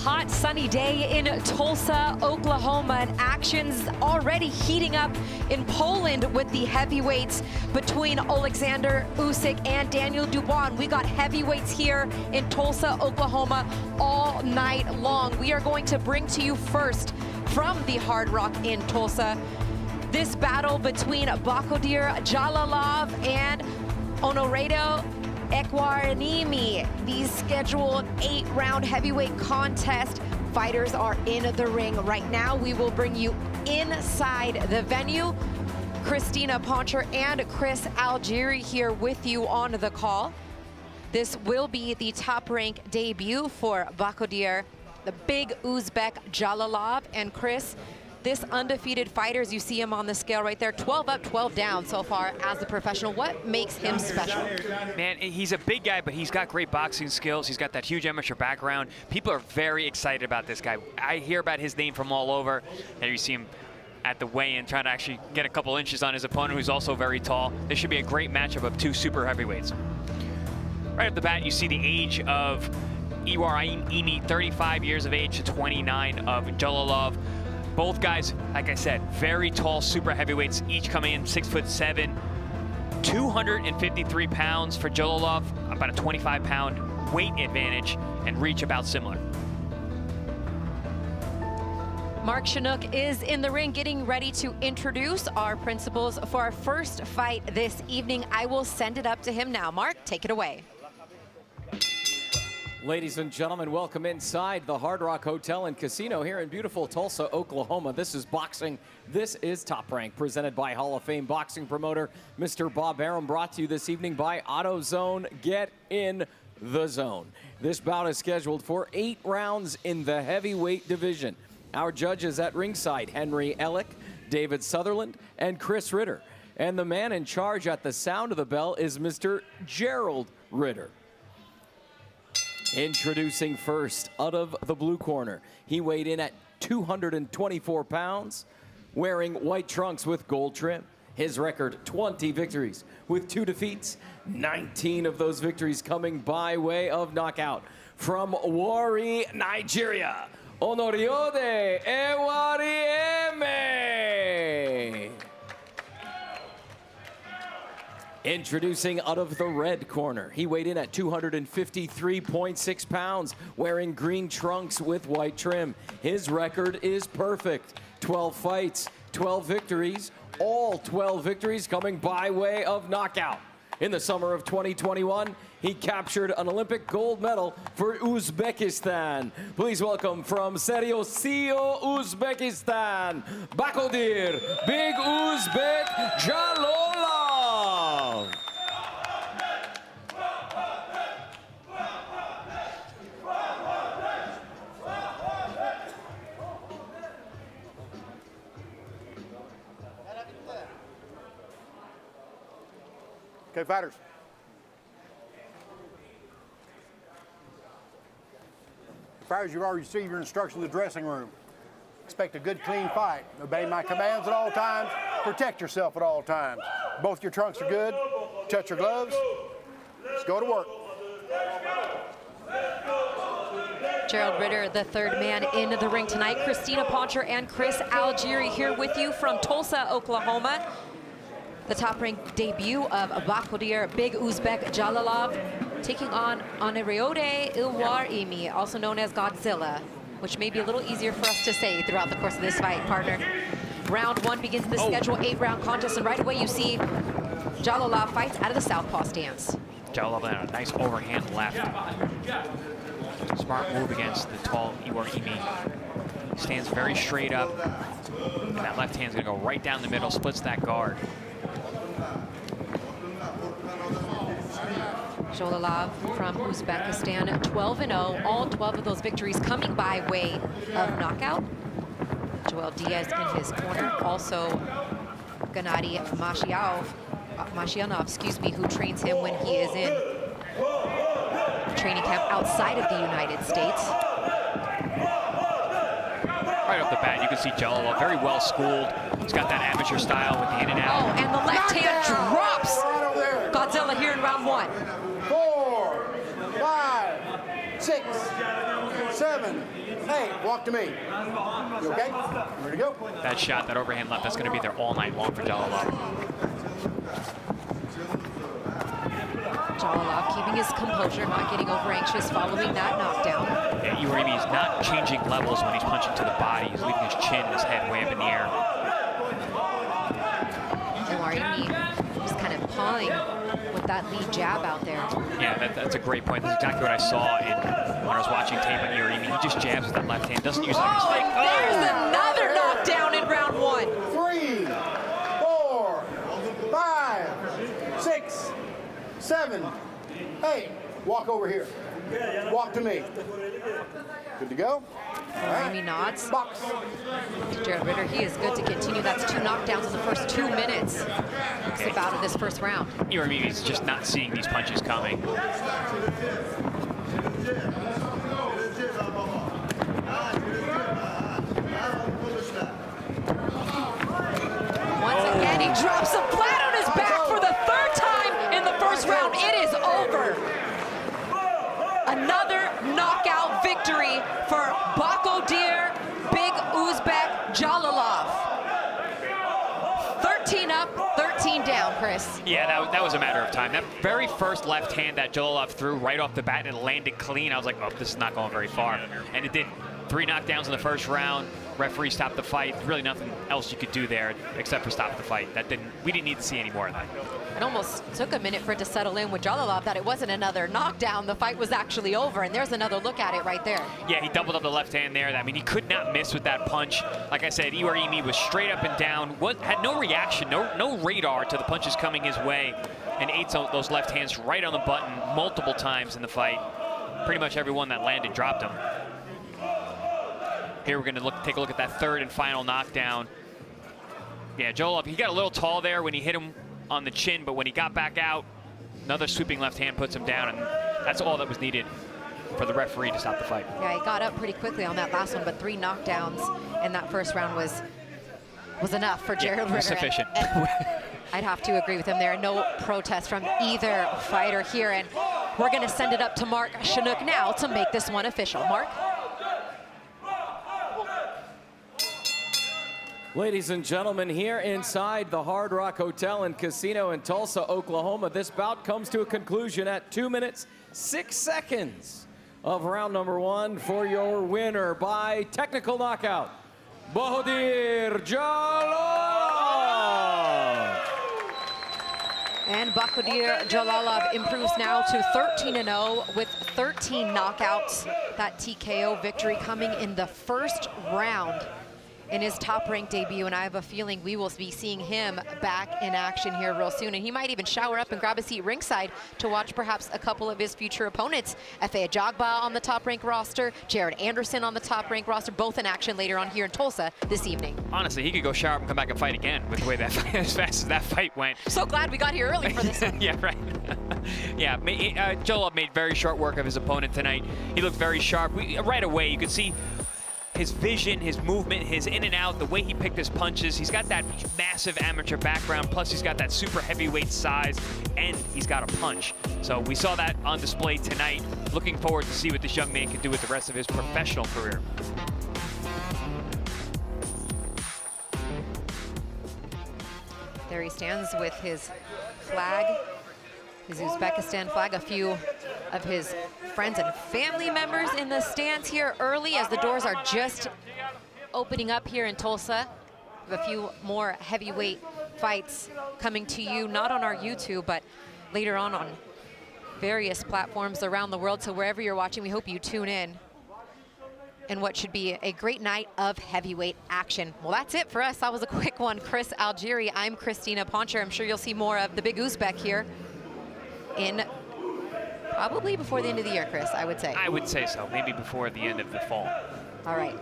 hot, sunny day in Tulsa, Oklahoma, and action's already heating up in Poland with the heavyweights between Alexander Usyk and Daniel Dubois. We got heavyweights here in Tulsa, Oklahoma all night long. We are going to bring to you first from the Hard Rock in Tulsa this battle between Bakhodir Jalolov and Onoriode Ehwarieme. The scheduled 8-round heavyweight contest. Fighters are in the ring right now. We will bring you inside the venue. Christina Poncher and Chris Algieri here with you on the call. This will be the top-ranked debut for Bakhodir, the big Uzbek Jalolov. And Chris, this undefeated fighter, as you see him on the scale right there, 12 up, 12 down so far as a professional. What makes him special? Man, he's a big guy, but he's got great boxing skills. He's got that huge amateur background. People are very excited about this guy. I hear about his name from all over. There you see him at the weigh-in trying to actually get a couple inches on his opponent, who's also very tall. This should be a great matchup of two super heavyweights. Right off the bat, you see the age of Ehwariememe, 35 years of age to 29 of Jalolov. Both guys, like I said, very tall super heavyweights, each coming in 6'7", 253 pounds for Jalolov, about a 25-pound weight advantage, and reach about similar. Mark Chinook is in the ring getting ready to introduce our principals for our first fight this evening. I will send it up to him now. Mark, take it away. Ladies and gentlemen, welcome inside the Hard Rock Hotel and Casino here in beautiful Tulsa, Oklahoma. This is boxing. This is Top Rank, presented by Hall of Fame boxing promoter Mr. Bob Arum, brought to you this evening by AutoZone. Get in the zone. This bout is scheduled for 8 rounds in the heavyweight division. Our judges at ringside, Henry Ellick, David Sutherland, and Chris Ritter. And the man in charge at the sound of the bell is Mr. Gerald Ritter. Introducing first, out of the blue corner, he weighed in at 224 pounds, wearing white trunks with gold trim. His record, 20 victories with 2 defeats, 19 of those victories coming by way of knockout. From Warri, Nigeria, Onoriode Ehwarieme. Introducing out of the red corner, he weighed in at 253.6 pounds, wearing green trunks with white trim. His record is perfect. 12 fights, 12 victories, all 12 victories coming by way of knockout. In the summer of 2021, he captured an Olympic gold medal for Uzbekistan. Please welcome from Seriosio, Uzbekistan, Bakhodir Big Uzbek Jalolov. Okay, fighters. Fighters, you've already received your instructions in the dressing room. Expect a good, clean fight. Obey my commands at all times. Protect yourself at all times. Both your trunks are good. Touch your gloves. Let's go to work. Gerald Ritter, the third man in the ring tonight. Christina Poncher and Chris Algieri here with you from Tulsa, Oklahoma. The top-ranked debut of Bakhodir Big Uzbek Jalolov taking on Onoriode Ehwarieme, also known as Godzilla, which may be a little easier for us to say throughout the course of this fight, partner. Round 1 begins the scheduled 8-round contest, and right away you see Jalolov fights out of the southpaw stance. Jalolov on a nice overhand left. Smart move against the tall Ehwarieme. Stands very straight up. And that left hand's gonna go right down the middle, splits that guard. Jalolov from Uzbekistan, 12-0. All 12 of those victories coming by way of knockout. Joel Diaz in his corner. Also, Gennady Mashianov, who trains him when he is in training camp outside of the United States. Right off the bat, you can see Jalolov very well schooled. He's got that amateur style with the in and out. Oh, and the left hand drops Godzilla here in round 1. 4, 5, 6, 7, Hey, walk to me. You okay? You ready to go? That shot, that overhand left, that's going to be there all night long for Jalolov. Jalolov keeping his composure, not getting over anxious following that knockdown. Yeah, Ehwarieme is not changing levels when he's punching to the body. He's leaving his chin and his head way up in the air. Ehwarieme just kind of pawing with that lead jab out there. Yeah, that's a great point. That's exactly what I saw when I was watching tape on Ehwarieme. He just jabs with that left hand, doesn't use it on his leg. There's another knockdown in round 1. 3, 4, 5, 6, 7, 8. Walk over here. Walk to me. Good to go? Ehwarieme nods. Box. Jared Ritter, he is good to continue. That's 2 knockdowns in the first 2 minutes. It's the bout of this first round. Ehwarieme is just not seeing these punches coming. Once again, he drops him flat on his back for the 3rd time in the first round. It is over. Another knockout victory for Bakhodir Big Uzbek Jalolov. 13 up, 13 down, Chris. Yeah, that was a matter of time. That very first left hand that Jalolov threw right off the bat and it landed clean, I was like, oh, this is not going very far. And it did. 3 knockdowns in the first round. Referee stopped the fight. Really nothing else you could do there except for stop the fight. We didn't need to see any more of that. It almost took a minute for it to settle in with Jalolov that it wasn't another knockdown. The fight was actually over, and there's another look at it right there. Yeah, he doubled up the left hand there. I mean, he could not miss with that punch. Like I said, Ehwarieme was straight up and down, had no reaction, no radar to the punches coming his way, and ate those left hands right on the button multiple times in the fight. Pretty much everyone that landed dropped him. Here we're going to take a look at that 3rd and final knockdown. Yeah, Jalolov, he got a little tall there when he hit him on the chin, but when he got back out, another sweeping left hand puts him down, and that's all that was needed for the referee to stop the fight. Yeah, he got up pretty quickly on that last one, but 3 knockdowns in that first round was enough for Jared Ritter. Sufficient. I'd have to agree with him there. No protest from either fighter here, and we're going to send it up to Mark Chinook now to make this one official. Mark? Ladies and gentlemen, here inside the Hard Rock Hotel and Casino in Tulsa, Oklahoma, this bout comes to a conclusion at 2 minutes, 6 seconds of round number 1 for your winner by technical knockout, Bakhodir Jalolov. And Bakhodir Jalolov improves now to 13-0 with 13 knockouts. That TKO victory coming in the first round in his top-ranked debut, and I have a feeling we will be seeing him back in action here real soon, and he might even shower up and grab a seat ringside to watch perhaps a couple of his future opponents. Efe Ajagba on the top-ranked roster, Jared Anderson on the top-ranked roster, both in action later on here in Tulsa this evening. Honestly, he could go shower up and come back and fight again with the way that fight, as fast as that fight went. So glad we got here early for this one. Yeah, right. Yeah, Jalolov made very short work of his opponent tonight. He looked very sharp. Right away, you could see his vision, his movement, his in and out, the way he picked his punches. He's got that massive amateur background, plus he's got that super heavyweight size, and he's got a punch. So we saw that on display tonight. Looking forward to see what this young man can do with the rest of his professional career. There he stands with his flag, his Uzbekistan flag. A few of his friends and family members in the stands here early as the doors are just opening up here in Tulsa. We have a few more heavyweight fights coming to you, not on our YouTube, but later on various platforms around the world. So wherever you're watching, we hope you tune in what should be a great night of heavyweight action. Well, that's it for us. That was a quick one. Chris Algieri, I'm Christina Poncher. I'm sure you'll see more of the Big Uzbek here in probably before the end of the year, Chris, I would say. I would say so, maybe before the end of the fall. All right.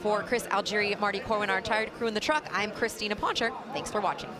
For Chris Algieri, Marty Corwin, our entire crew in the truck, I'm Christina Poncher. Thanks for watching.